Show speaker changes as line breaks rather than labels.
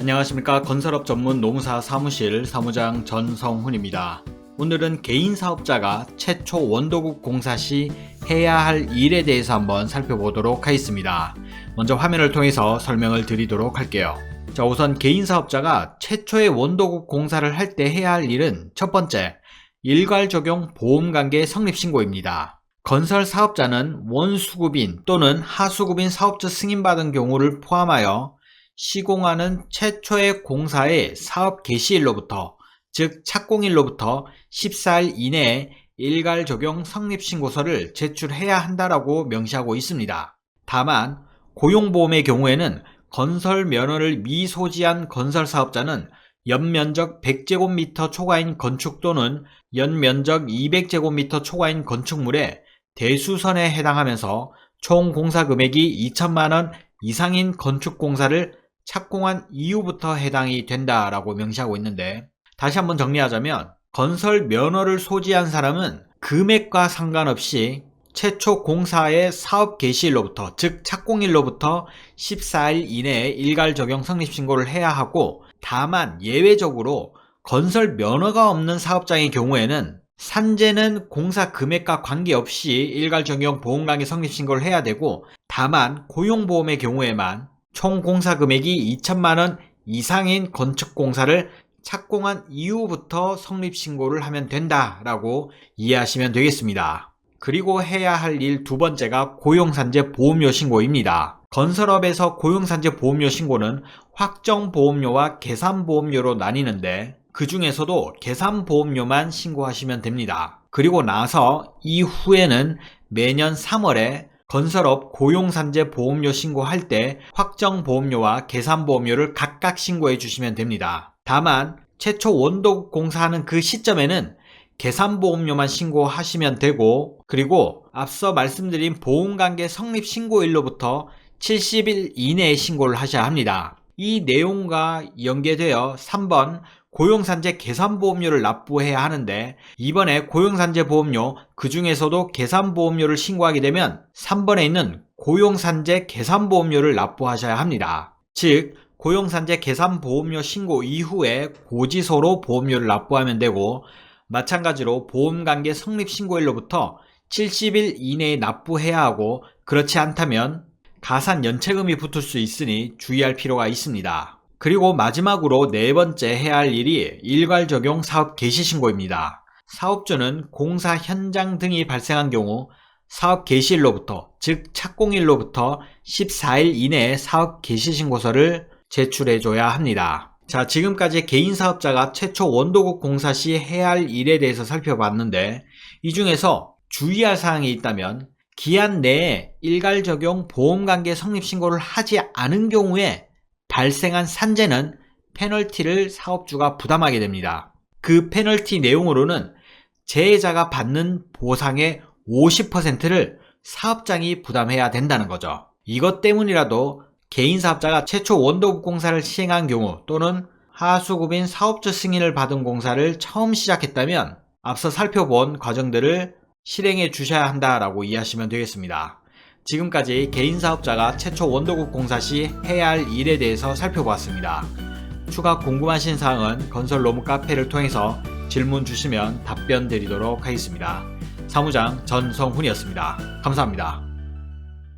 안녕하십니까. 건설업 전문 노무사 사무실 사무장 전성훈입니다. 오늘은 개인 사업자가 최초 원도국 공사 시 해야 할 일에 대해서 한번 살펴보도록 하겠습니다. 먼저 화면을 통해서 설명을 드리도록 할게요. 자, 우선 개인 사업자가 최초의 원도국 공사를 할 때 해야 할 일은 첫 번째, 일괄 적용 보험관계 성립 신고입니다. 건설 사업자는 원수급인 또는 하수급인 사업자 승인받은 경우를 포함하여 시공하는 최초의 공사의 사업 개시일로부터, 즉 착공일로부터 14일 이내에 일괄 적용 성립신고서를 제출해야 한다라고 명시하고 있습니다. 다만 고용보험의 경우에는 건설 면허를 미소지한 건설 사업자는 연면적 100제곱미터 초과인 건축 또는 연면적 200제곱미터 초과인 건축물의 대수선에 해당하면서 총 공사 금액이 2천만원 이상인 건축 공사를 착공한 이후부터 해당이 된다라고 명시하고 있는데, 다시 한번 정리하자면 건설 면허를 소지한 사람은 금액과 상관없이 최초 공사의 사업 개시일로부터, 즉 착공일로부터 14일 이내에 일괄 적용 성립신고를 해야 하고, 다만 예외적으로 건설 면허가 없는 사업장의 경우에는 산재는 공사 금액과 관계없이 일괄 적용 보험관계 성립신고를 해야 되고, 다만 고용보험의 경우에만 총 공사 금액이 2천만원 이상인 건축공사를 착공한 이후부터 성립신고를 하면 된다라고 이해하시면 되겠습니다. 그리고 해야 할 일 두 번째가 고용산재 보험료 신고입니다. 건설업에서 고용산재 보험료 신고는 확정보험료와 계산보험료로 나뉘는데, 그 중에서도 계산보험료만 신고하시면 됩니다. 그리고 나서 이후에는 매년 3월에 건설업 고용산재 보험료 신고할 때 확정보험료와 계산보험료를 각각 신고해 주시면 됩니다. 다만 최초 원도국 공사하는 그 시점에는 계산보험료만 신고하시면 되고, 그리고 앞서 말씀드린 보험관계 성립 신고일로부터 70일 이내에 신고를 하셔야 합니다. 이 내용과 연계되어 3번 고용산재 계산보험료를 납부해야 하는데, 이번에 고용산재 보험료, 그 중에서도 계산보험료를 신고하게 되면 3번에 있는 고용산재 계산보험료를 납부하셔야 합니다. 즉 고용산재 계산보험료 신고 이후에 고지서로 보험료를 납부하면 되고, 마찬가지로 보험관계 성립신고일로부터 70일 이내에 납부해야 하고, 그렇지 않다면 가산연체금이 붙을 수 있으니 주의할 필요가 있습니다. 그리고 마지막으로 네 번째 해야 할 일이 일괄 적용 사업 개시 신고입니다. 사업주는 공사 현장 등이 발생한 경우 사업 개시일로부터, 즉 착공일로부터 14일 이내에 사업 개시 신고서를 제출해 줘야 합니다. 자, 지금까지 개인 사업자가 최초 원도국 공사 시 해야 할 일에 대해서 살펴봤는데, 이 중에서 주의할 사항이 있다면 기한 내에 일괄 적용 보험관계 성립 신고를 하지 않은 경우에 발생한 산재는 페널티를 사업주가 부담하게 됩니다. 그 페널티 내용으로는 재해자가 받는 보상의 50%를 사업장이 부담해야 된다는 거죠. 이것 때문이라도 개인 사업자가 최초 원도국 공사를 시행한 경우, 또는 하수급인 사업주 승인을 받은 공사를 처음 시작했다면 앞서 살펴본 과정들을 실행해 주셔야 한다라고 이해하시면 되겠습니다. 지금까지 개인 사업자가 최초 원도국 공사 시 해야 할 일에 대해서 살펴보았습니다. 추가 궁금하신 사항은 건설 로무 카페를 통해서 질문 주시면 답변 드리도록 하겠습니다. 사무장 전성훈이었습니다. 감사합니다.